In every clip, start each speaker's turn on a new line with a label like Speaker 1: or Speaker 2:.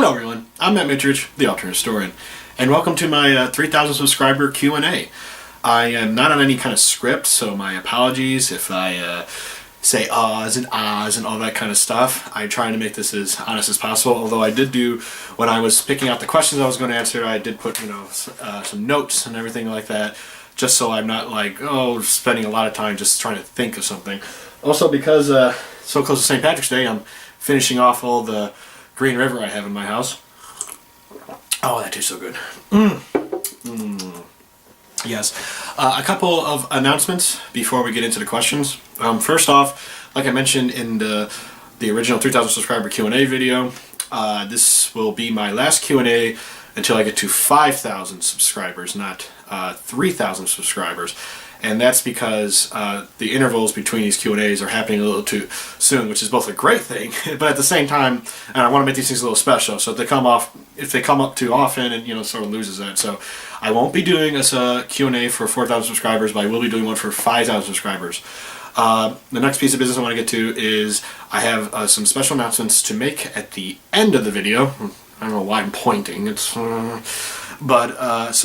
Speaker 1: Hello everyone, I'm Matt Mitrich, the alternate historian, and welcome to my 3,000 subscriber Q&A. I am not on any kind of script, so my apologies if I say ahs and ahs and all that kind of stuff. I'm trying to make this as honest as possible, although I did do, when I was picking out the questions I was going to answer, I did put, some notes and everything like that, just so I'm not like, spending a lot of time just trying to think of something. Also because so close to St. Patrick's Day, I'm finishing off all the Green River I have in my house. Oh, that tastes so good. Yes. A couple of announcements before we get into the questions. First off, like I mentioned in the original 3,000 subscriber Q&A video, this will be my last Q&A until I get to 5,000 subscribers, not 3,000 subscribers. And that's because the intervals between these Q&As are happening a little too soon, which is both a great thing, but at the same time, and I want to make these things a little special. So if they come up too often, and sort of loses that. So I won't be doing a Q&A for 4,000 subscribers, but I will be doing one for 5,000 subscribers. The next piece of business I want to get to is I have some special announcements to make at the end of the video. I don't know why I'm pointing. So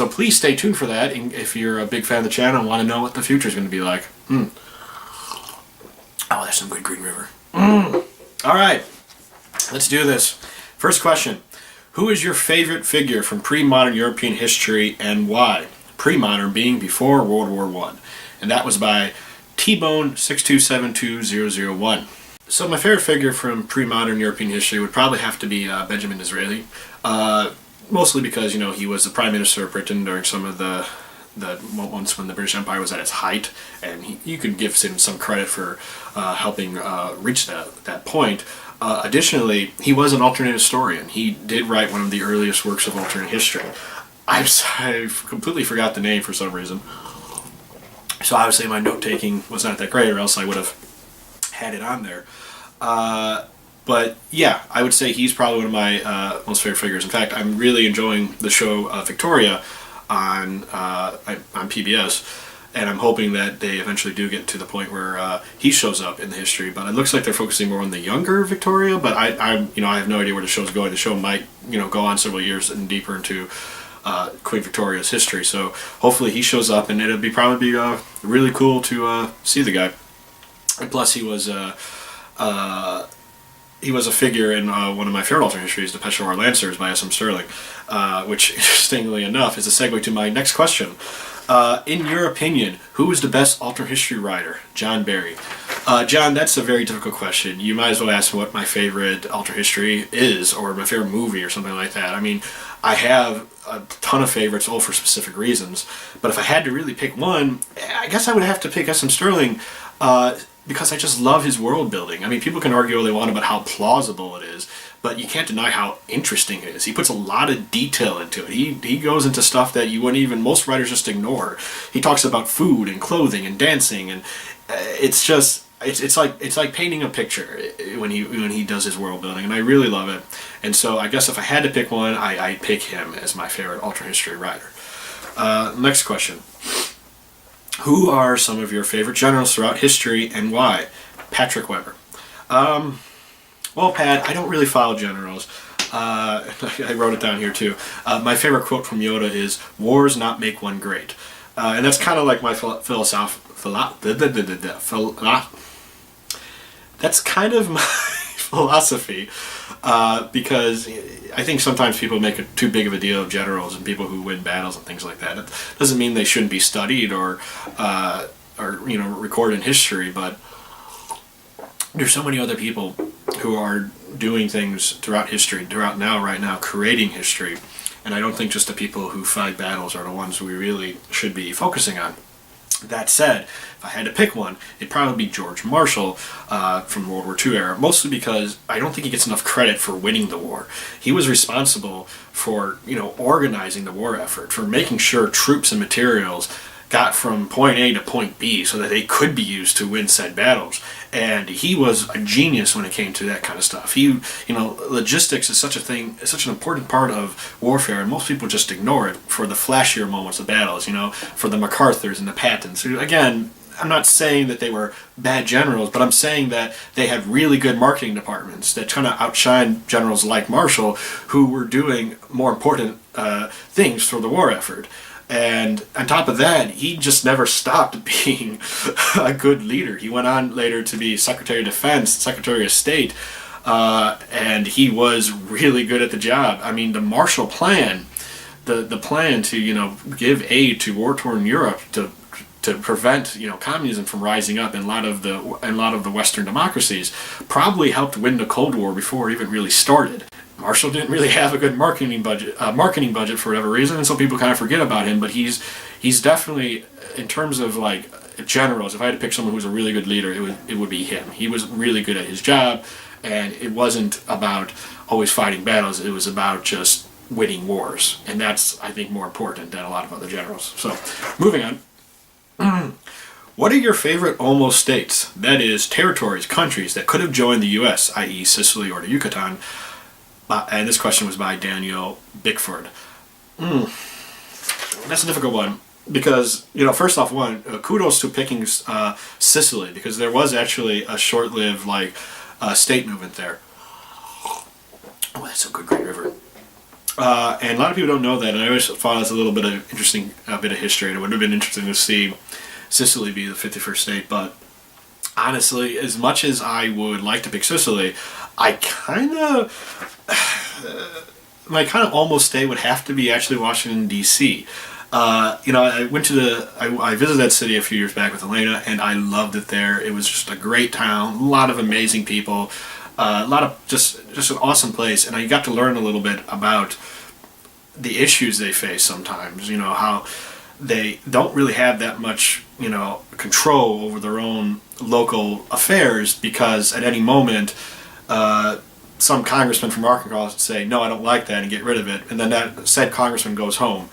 Speaker 1: please stay tuned for that if you're a big fan of the channel and want to know what the future is going to be like. Oh, that's some good Green River. Alright, let's do this. First question. Who is your favorite figure from pre-modern European history and why? Pre-modern being before World War I. And that was by T-Bone6272001. So my favorite figure from pre-modern European history would probably have to be Benjamin Disraeli. Mostly because, he was the Prime Minister of Britain during some of the once when the British Empire was at its height, and you could give him some credit for helping reach that point. Additionally, he was an alternate historian. He did write one of the earliest works of alternate history. I've completely forgot the name for some reason. So obviously my note-taking was not that great, or else I would have had it on there. But yeah, I would say he's probably one of my most favorite figures. In fact, I'm really enjoying the show Victoria on PBS, and I'm hoping that they eventually do get to the point where he shows up in the history. But it looks like they're focusing more on the younger Victoria. But I have no idea where the show's going. The show might go on several years and deeper into Queen Victoria's history. So hopefully he shows up, and it'll probably be really cool to see the guy. And plus, he was a figure in one of my favorite alternate histories, The Peshawar Lancers by S.M. Stirling, which, interestingly enough, is a segue to my next question. In your opinion, who is the best alternate history writer? John Barry. John, that's a very difficult question. You might as well ask me what my favorite alternate history is, or my favorite movie, or something like that. I mean, I have a ton of favorites, all for specific reasons, but if I had to really pick one, I guess I would have to pick S.M. Stirling, because I just love his world building. I mean, people can argue all they want about how plausible it is, but you can't deny how interesting it is. He puts a lot of detail into it. He goes into stuff that most writers just ignore. He talks about food and clothing and dancing, and it's like painting a picture when he does his world building, and I really love it. And so I guess if I had to pick one, I'd pick him as my favorite alternate history writer. Next question. Who are some of your favorite generals throughout history and why? Patrick Weber. Well, Pat, I don't really follow generals. I wrote it down here too. My favorite quote from Yoda is, "Wars not make one great." And that's kind of like my that's kind of my philosophy. Because I think sometimes people make too big of a deal of generals and people who win battles and things like that. It doesn't mean they shouldn't be studied or recorded in history, but there's so many other people who are doing things throughout history, right now, creating history, and I don't think just the people who fight battles are the ones we really should be focusing on. That said, if I had to pick one, it'd probably be George Marshall from World War II era, mostly because I don't think he gets enough credit for winning the war. He was responsible for, organizing the war effort, for making sure troops and materials got from point A to point B so that they could be used to win said battles. And he was a genius when it came to that kind of stuff. Logistics is such an important part of warfare, and most people just ignore it for the flashier moments of battles, for the MacArthurs and the Pattons. Again, I'm not saying that they were bad generals, but I'm saying that they had really good marketing departments that kind of outshine generals like Marshall, who were doing more important things for the war effort. And on top of that, he just never stopped being a good leader. He went on later to be Secretary of Defense, Secretary of State, and he was really good at the job. I mean, the Marshall Plan, the plan to, you know, give aid to war-torn Europe to prevent, you know, communism from rising up in a lot of the Western democracies, probably helped win the Cold War before it even really started. Marshall didn't really have a good marketing budget for whatever reason, and so people kind of forget about him. But he's definitely, in terms of like generals, if I had to pick someone who was a really good leader, it would be him. He was really good at his job, and it wasn't about always fighting battles. It was about just winning wars, and that's, I think, more important than a lot of other generals. So, moving on. What are your favorite almost states? That is, territories, countries that could have joined the U.S., i.e. Sicily or the Yucatan. And this question was by Daniel Bickford. That's a difficult one because, you know, first off, kudos to picking Sicily, because there was actually a short-lived state movement there. Oh, that's a good Great River. And a lot of people don't know that, and I always thought it was a little bit of interesting bit of history, and it would have been interesting to see Sicily be the 51st state. But honestly, as much as I would like to pick Sicily, my kind of almost state would have to be actually Washington, D.C. You know, I visited that city a few years back with Elena, and I loved it there. It was just a great town, a lot of amazing people, a lot of just an awesome place, and I got to learn a little bit about the issues they face sometimes. You know, how they don't really have that much, you know, control over their own local affairs, because at any moment some congressman from Arkansas would say, no, I don't like that, and get rid of it, and then that said congressman goes home.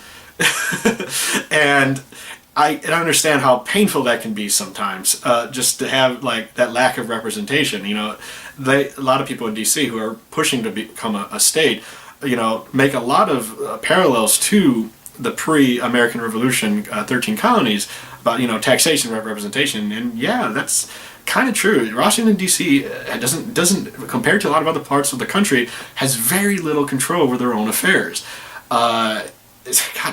Speaker 1: And I understand how painful that can be sometimes, just to have like that lack of representation. You know, a lot of people in D.C. who are pushing to become a state, you know, make a lot of parallels to the pre-American Revolution 13 colonies about, you know, taxation, representation, and yeah, that's kind of true. Washington, D.C. doesn't compared to a lot of other parts of the country, has very little control over their own affairs. God,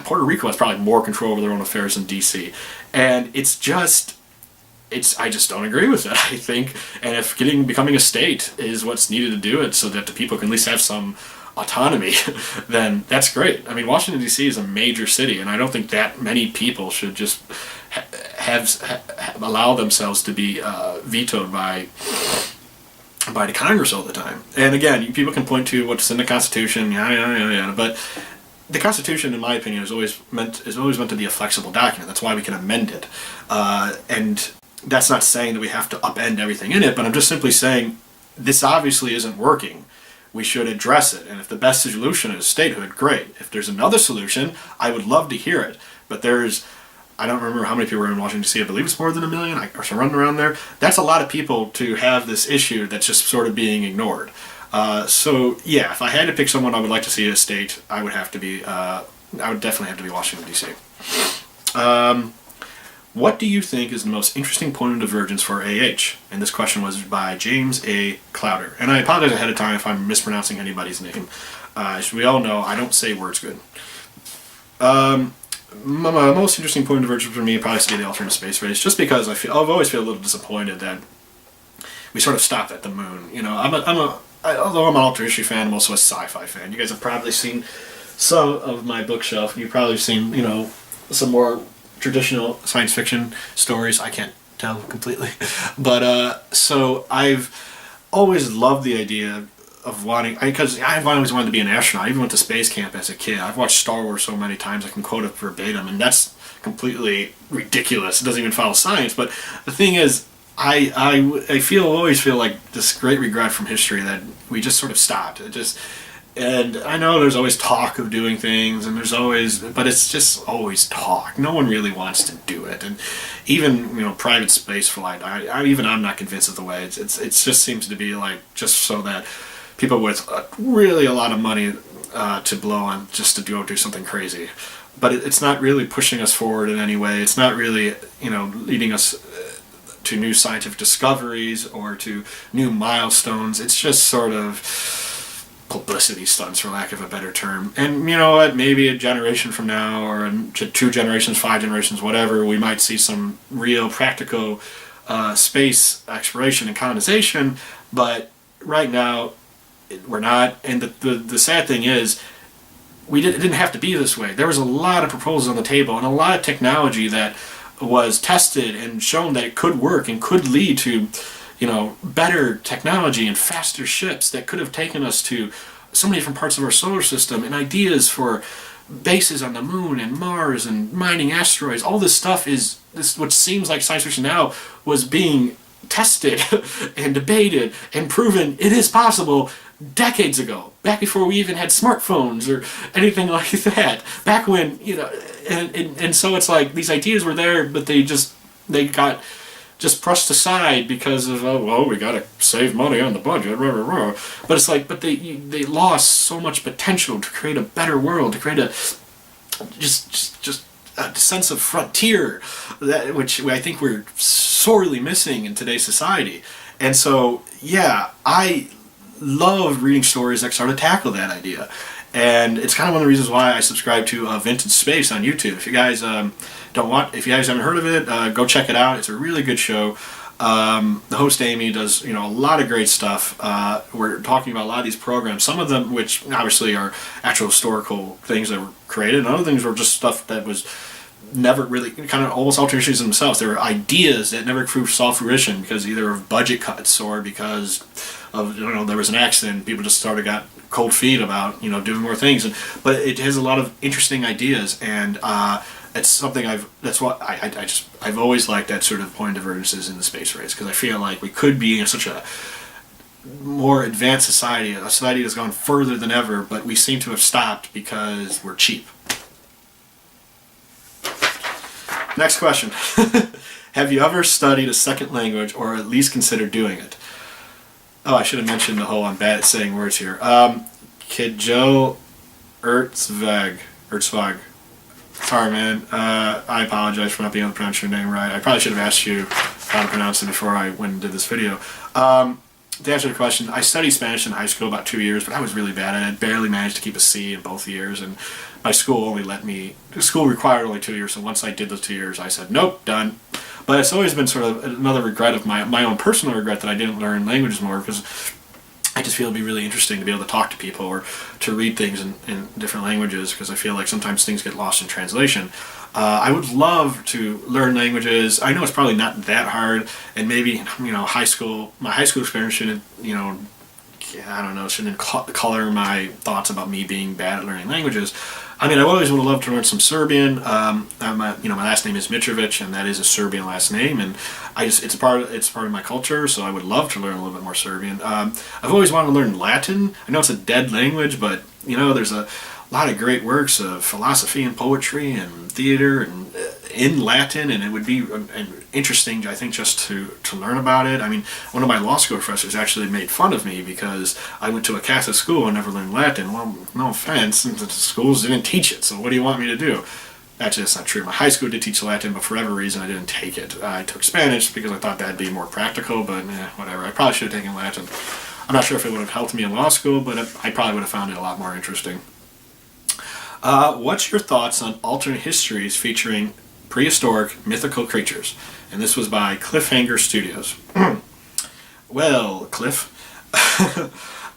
Speaker 1: Puerto Rico has probably more control over their own affairs than D.C. And I just don't agree with it, I think. And if becoming a state is what's needed to do it so that the people can at least have some autonomy, then that's great. I mean, Washington, D.C. is a major city, and I don't think that many people should just allow themselves to be vetoed by the Congress all the time. And again, people can point to what's in the Constitution, yada, but the Constitution, in my opinion, is always meant to be a flexible document. That's why we can amend it. And that's not saying that we have to upend everything in it, but I'm just simply saying this obviously isn't working. We should address it. And if the best solution is statehood, great. If there's another solution, I would love to hear it. But I don't remember how many people are in Washington, D.C. I believe it's more than 1 million, or some running around there. That's a lot of people to have this issue that's just sort of being ignored. So yeah, if I had to pick someone I would like to see as a state, I would definitely have to be Washington, D.C. What do you think is the most interesting point of divergence for AH? And this question was by James A. Clowder. And I apologize ahead of time if I'm mispronouncing anybody's name. As we all know, I don't say words good. My most interesting point of divergence for me would probably be the alternate space race, just because I've always feel a little disappointed that we sort of stopped at the moon. You know, although I'm an alternate history fan, I'm also a sci-fi fan. You guys have probably seen some of my bookshelf. You've probably seen, you know, some more traditional science fiction stories. I can't tell completely. But, so I've always loved the idea of because I've always wanted to be an astronaut. I even went to space camp as a kid. I've watched Star Wars so many times I can quote it verbatim, and that's completely ridiculous. It doesn't even follow science. But the thing is, I always feel like this great regret from history that we just sort of stopped. And I know there's always talk of doing things, and but it's just always talk. No one really wants to do it, and even, you know, private space flight. I'm not convinced of the way. It just seems to be like just so that people with really a lot of money to blow on just to do something crazy. But it's not really pushing us forward in any way. It's not really, you know, leading us to new scientific discoveries or to new milestones. It's just sort of publicity stunts, for lack of a better term. And you know what? Maybe a generation from now, or 2 generations, 5 generations, whatever, we might see some real practical space exploration and colonization. But right now, we're not. And the sad thing is, it didn't have to be this way. There was a lot of proposals on the table and a lot of technology that was tested and shown that it could work and could lead to, you know, better technology and faster ships that could have taken us to so many different parts of our solar system, and ideas for bases on the moon and Mars and mining asteroids. All this stuff is this, what seems like science fiction now, was being tested and debated and proven it is possible decades ago, back before we even had smartphones or anything like that. Back when, you know, and so it's like these ideas were there, but they got just brushed aside because of, oh, well, we gotta save money on the budget, rah, rah, rah. But it's like, but they lost so much potential to create a better world, to create a just a sense of frontier, that which I think we're sorely missing in today's society. And so, yeah, I loved reading stories that started to tackle that idea. And it's kind of one of the reasons why I subscribe to Vintage Space on YouTube. If you guys if you guys haven't heard of it, go check it out. It's a really good show. The host Amy does, you know, a lot of great stuff. We're talking about a lot of these programs, some of them which obviously are actual historical things that were created, and other things were just stuff that was never really, kind of almost alterations themselves. There were ideas that never saw fruition because either of budget cuts or because of, you know, there was an accident. People just got cold feet about, you know, doing more things. But it has a lot of interesting ideas, and it's something I've always liked, that sort of point of divergences in the space race, because I feel like we could be in such a more advanced society, a society that's gone further than ever, but we seem to have stopped because we're cheap. Next question. Have you ever studied a second language, or at least considered doing it? Oh, I should have mentioned the whole I'm bad at saying words here. Kid Joe Ertzwag. Sorry, man. I apologize for not being able to pronounce your name right. I probably should have asked you how to pronounce it before I went and did this video. To answer the question, I studied Spanish in high school about 2 years, but I was really bad at it. Barely managed to keep a C in both years, and my school required only 2 years, so once I did those 2 years, I said, nope, done. But it's always been sort of another regret of my own personal regret that I didn't learn languages more, because I just feel it'd be really interesting to be able to talk to people or to read things in different languages, because I feel like sometimes things get lost in translation. I would love to learn languages. I know it's probably not that hard, and maybe, you know, my high school experience shouldn't, you know, I don't know, shouldn't color my thoughts about me being bad at learning languages. I mean, I always would have loved to learn some Serbian. My last name is Mitrovic, and that is a Serbian last name, and it's part of my culture, so I would love to learn a little bit more Serbian. I've always wanted to learn Latin. I know it's a dead language, but, you know, there's a lot of great works of philosophy and poetry and theater and in Latin, and it would be interesting, I think, just to learn about it. I mean, one of my law school professors actually made fun of me because I went to a Catholic school and never learned Latin. Well, no offense, the schools didn't teach it, so what do you want me to do? Actually, that's not true. My high school did teach Latin, but for whatever reason, I didn't take it. I took Spanish because I thought that'd be more practical, but whatever. I probably should have taken Latin. I'm not sure if it would have helped me in law school, but I probably would have found it a lot more interesting. What's your thoughts on alternate histories featuring prehistoric mythical creatures? And this was by Cliffhanger Studios. Well, Cliff,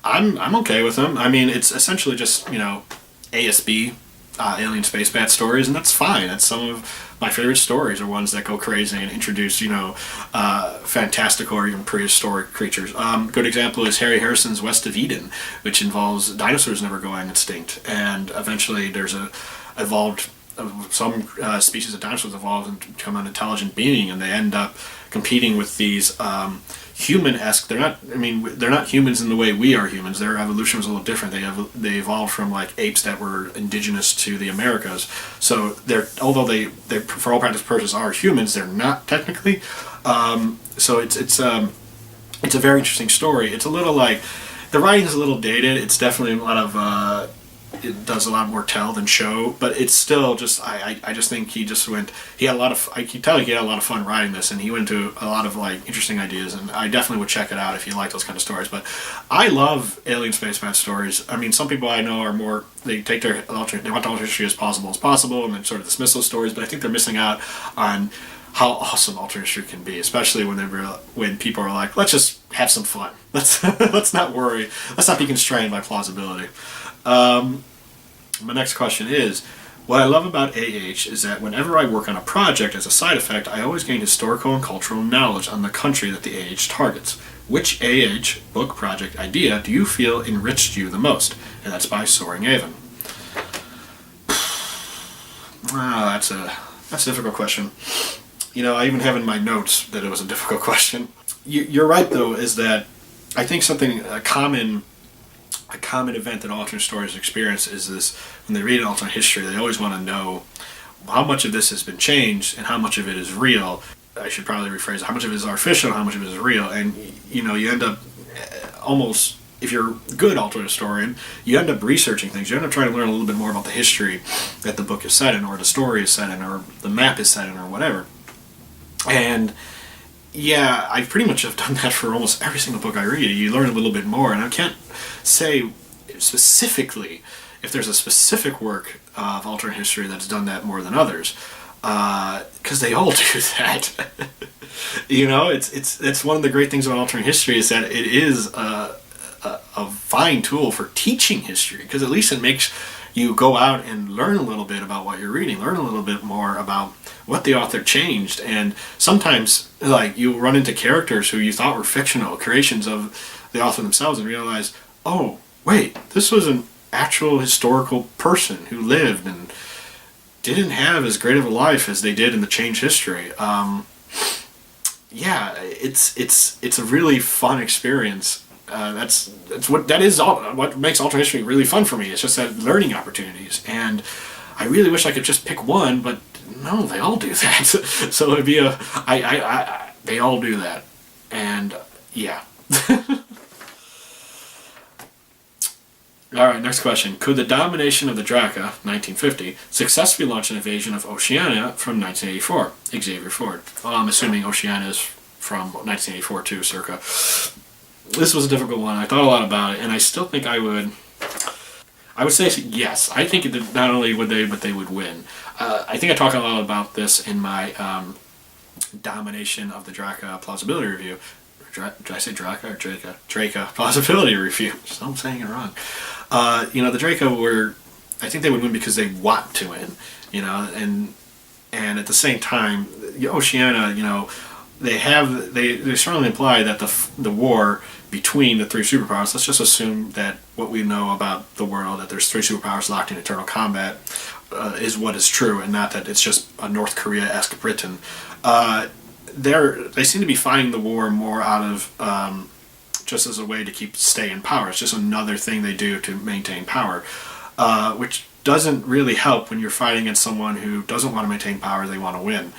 Speaker 1: I'm okay with them. I mean, it's essentially just, you know, ASB, alien space bat stories, and that's fine. That's some of my favorite stories, are ones that go crazy and introduce, you know, fantastical or even prehistoric creatures. Good example is Harry Harrison's West of Eden, which involves dinosaurs never going extinct, and eventually there's some species of dinosaurs evolve and become an intelligent being, and they end up competing with these human-esque. They're not humans in the way we are humans. Their evolution was a little different. They evolved from like apes that were indigenous to the Americas. So although they for all practical purposes are humans, they're not technically. So it's a very interesting story. It's a little like, the writing is a little dated. It's definitely a lot of it does a lot more tell than show, but it's still just I just think he just went. He had a lot of. I can tell he had a lot of fun writing this, and he went into a lot of like interesting ideas. And I definitely would check it out if you like those kind of stories. But I love alien spaceman stories. I mean, some people I know are more they take their they want the alternate history as possible, and then sort of dismiss those stories. But I think they're missing out on how awesome alternate history can be, especially when people are like, let's just have some fun. Let's not worry. Let's not be constrained by plausibility. My next question is, what I love about AH is that whenever I work on a project as a side effect, I always gain historical and cultural knowledge on the country that the AH targets. Which AH book project idea do you feel enriched you the most? And that's by Soaring Avon. That's a difficult question. You know, I even have in my notes that it was a difficult question. You're right, though, is that I think a common event that alternate stories experience is this: when they read an alternate history, they always want to know how much of this has been changed and how much of it is real. I should probably rephrase it: how much of it is artificial and how much of it is real. And you know, you end up almost, if you're a good alternate historian, you end up researching things. You end up trying to learn a little bit more about the history that the book is set in, or the story is set in, or the map is set in, or whatever. And yeah, I pretty much have done that for almost every single book I read. You learn a little bit more, and I can't say specifically if there's a specific work of alternate history that's done that more than others, because they all do that. You know, it's one of the great things about alternate history is that it is a fine tool for teaching history, because at least it makes you go out and learn a little bit about what you're reading, learn a little bit more about what the author changed. And sometimes, like, you'll run into characters who you thought were fictional creations of the author themselves and realize, oh, wait, this was an actual historical person who lived and didn't have as great of a life as they did in the changed history. Yeah, it's a really fun experience. That's what makes alternate history really fun for me. It's just that learning opportunities, and I really wish I could just pick one, but no, they all do that. So it'd be they all do that, and yeah. All right, next question. Could the domination of the Draca, 1950, successfully launch an invasion of Oceania from 1984? Xavier Ford. Well, I'm assuming Oceania is from 1984 too, circa. This was a difficult one. I thought a lot about it, and I still think I would say yes. I think that not only would they, but they would win. I think I talk a lot about this in my domination of the Draca plausibility review. Did I say Draca or Draca? Draca plausibility review. So I'm saying it wrong. You know, the Draca I think they would win because they want to win. You know, and at the same time, Oceania, you know, they strongly imply that the war between the three superpowers, let's just assume that what we know about the world, that there's three superpowers locked in eternal combat, is what is true, and not that it's just a North Korea-esque Britain. They seem to be fighting the war more out of just as a way to stay in power. It's just another thing they do to maintain power, which doesn't really help when you're fighting against someone who doesn't want to maintain power, they want to win.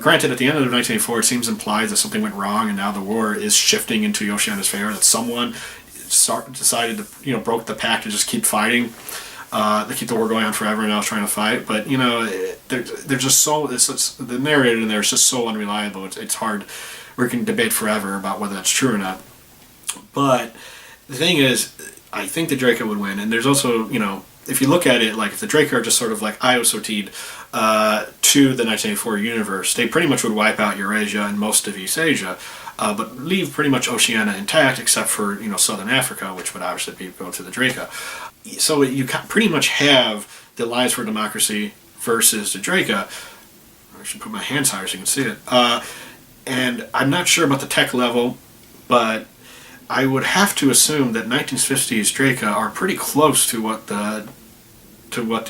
Speaker 1: Granted, at the end of 1984, it seems implied that something went wrong, and now the war is shifting into Oceania's favor. That someone decided to, broke the pact to just keep fighting. They keep the war going on forever, and now it's trying to fight. But they're just so the narrator in there is just so unreliable. It's hard. We can debate forever about whether that's true or not. But the thing is, I think the Draco would win, and there's also if you look at it, like if the Draco are just sort of like Iosotied to the 1984 universe, they pretty much would wipe out Eurasia and most of East Asia, but leave pretty much Oceania intact, except for Southern Africa, which would obviously go to the Draco. So you pretty much have the Alliance for Democracy versus the Draco. I should put my hands higher so you can see it. And I'm not sure about the tech level, but I would have to assume that 1950s Draco are pretty close to what the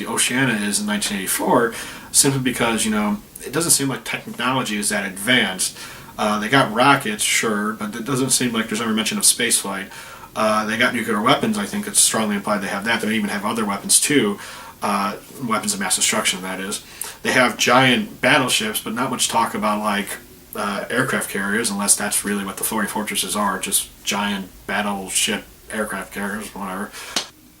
Speaker 1: Oceania is in 1984, simply because it doesn't seem like technology is that advanced. They got rockets, sure, but it doesn't seem like there's ever mention of spaceflight. They got nuclear weapons. I think it's strongly implied they have that. They even have other weapons too, weapons of mass destruction, that is. They have giant battleships, but not much talk about aircraft carriers, unless that's really what the floating fortresses are, just giant battleship aircraft carriers, whatever.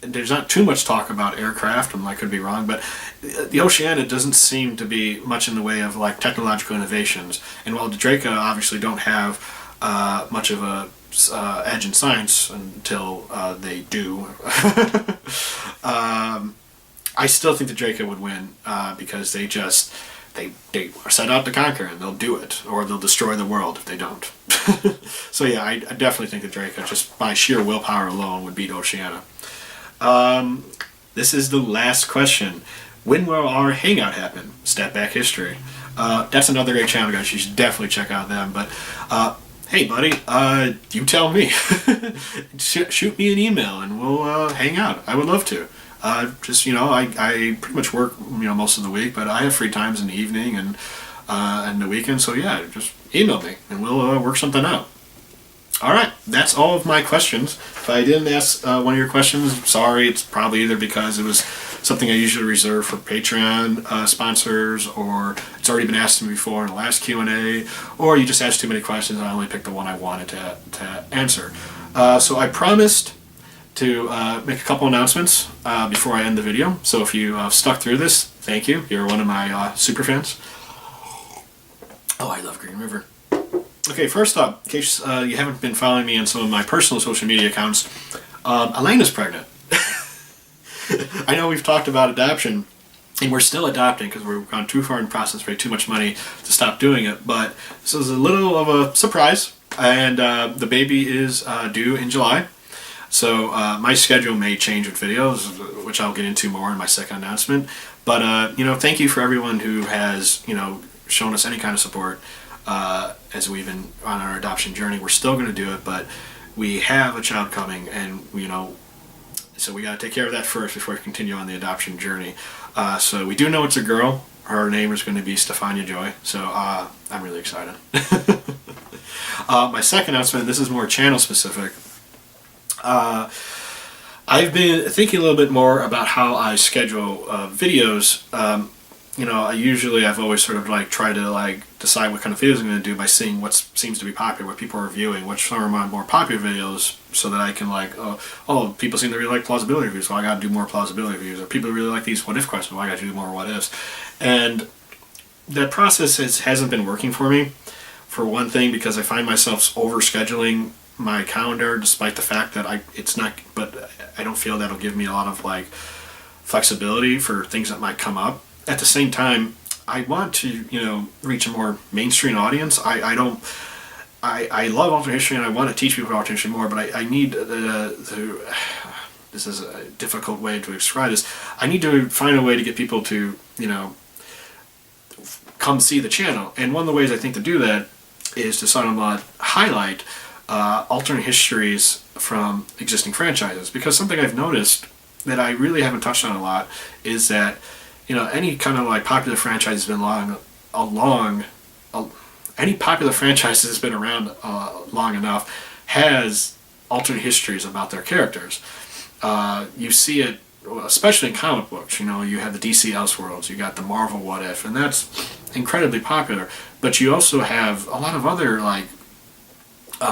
Speaker 1: there's not too much talk about aircraft, and I could be wrong, but the Oceania doesn't seem to be much in the way of like technological innovations. And while the Draca obviously don't have much of a edge in science until they do, I still think the Draca would win because they are set out to conquer, and they'll do it, or they'll destroy the world if they don't. So yeah, I definitely think the Draca, just by sheer willpower alone, would beat Oceania. This is the last question. When will our hangout happen? Step Back History. That's another great channel, guys. You should definitely check out them. But hey, buddy, you tell me. Shoot me an email, and we'll hang out. I would love to. Just, I pretty much work, most of the week, but I have free times in the evening and the weekend. So yeah, just email me, and we'll work something out. All right, that's all of my questions. If I didn't ask one of your questions, sorry. It's probably either because it was something I usually reserve for Patreon sponsors, or it's already been asked to me before in the last Q&A, or you just asked too many questions and I only picked the one I wanted to answer. So I promised to make a couple announcements before I end the video. So if you stuck through this, thank you. You're one of my super fans. Oh, I love Green River. Okay, first up, in case you haven't been following me on some of my personal social media accounts, Elena's pregnant. I know we've talked about adoption, and we're still adopting because we've gone too far in the process, paid too much money to stop doing it, but this is a little of a surprise, and the baby is due in July. So my schedule may change with videos, which I'll get into more in my second announcement. But thank you for everyone who has shown us any kind of support as we've been on our adoption journey. We're still going to do it, but we have a child coming, and so we got to take care of that first before we continue on the adoption journey. So we do know it's a girl. Her name is going to be Stefania Joy. So I'm really excited. My second announcement. This is more channel specific. I've been thinking a little bit more about how I schedule videos. I've always sort of try to decide what kind of videos I'm going to do by seeing what seems to be popular, what people are viewing, which are my more popular videos, so that I can people seem to really like plausibility reviews, so I got to do more plausibility reviews, or people really like these what if questions, well, I got to do more what ifs, and that process hasn't been working for me. For one thing, because I find myself over scheduling my calendar, despite the fact that I don't feel that'll give me a lot of flexibility for things that might come up. At the same time, I want to reach a more mainstream audience. I love alternate history, and I want to teach people alternate history more, but I need this is a difficult way to describe this. I need to find a way to get people to come see the channel, and one of the ways I think to do that is to sort of highlight alternate histories from existing franchises, because something I've noticed that I really haven't touched on a lot is that any kind of popular franchise has been any popular franchise that's been around long enough has alternate histories about their characters. You see it especially in comic books. You have the DC Elseworlds, you got the Marvel What If, and that's incredibly popular. But you also have a lot of other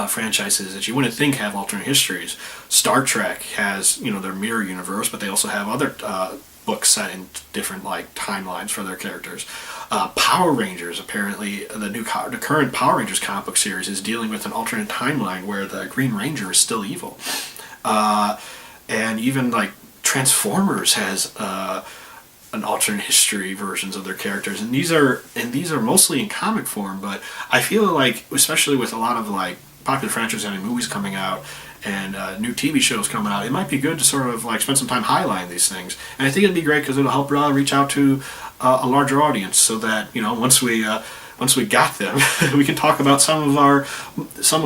Speaker 1: franchises that you wouldn't think have alternate histories. Star Trek has their mirror universe, but they also have other books set in different timelines for their characters. Power Rangers, apparently the current Power Rangers comic book series is dealing with an alternate timeline where the Green Ranger is still evil. And even Transformers has an alternate history versions of their characters, and these are mostly in comic form. But I feel especially with a lot of popular franchises having movies coming out and new TV shows coming out, it might be good to sort of spend some time highlighting these things. And I think it'd be great because it'll help reach out to a larger audience, so that once we got them, we can talk about some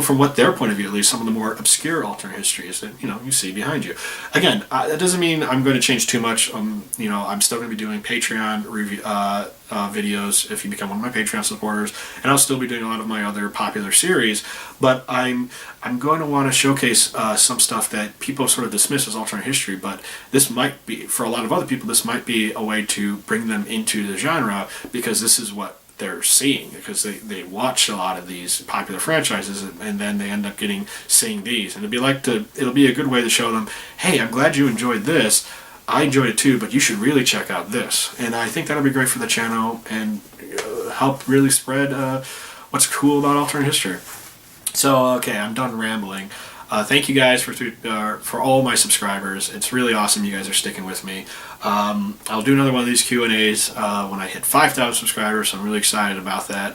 Speaker 1: from what their point of view, at least some of the more obscure alternate histories that you see behind you. Again, that doesn't mean I'm going to change too much. I'm still going to be doing Patreon review videos if you become one of my Patreon supporters, and I'll still be doing a lot of my other popular series. But I'm going to want to showcase some stuff that people sort of dismiss as alternate history, but this might be, for a lot of other people, this might be a way to bring them into the genre, because this is what they're seeing, because they watch a lot of these popular franchises, and then they end up seeing these, and it'll be a good way to show them, hey, I'm glad you enjoyed this. I enjoyed it too, but you should really check out this. And I think that'll be great for the channel and help really spread what's cool about alternate history. So okay, I'm done rambling. Thank you guys for all my subscribers. It's really awesome you guys are sticking with me. I'll do another one of these Q&As when I hit 5,000 subscribers, so I'm really excited about that.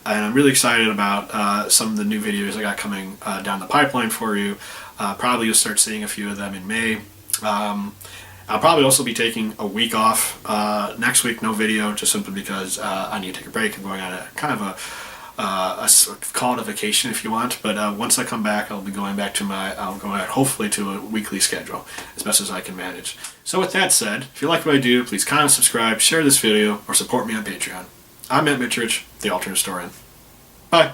Speaker 1: And I'm really excited about some of the new videos I got coming down the pipeline for you. Probably you'll start seeing a few of them in May. I'll probably also be taking a week off next week, no video, just simply because I need to take a break. I'm going on a kind of call it a vacation if you want, but once I come back, I'll go back hopefully to a weekly schedule as best as I can manage. So with that said, if you like what I do, please comment, subscribe, share this video, or support me on Patreon. I'm Matt Mitchridge, the Alternate Historian. Bye.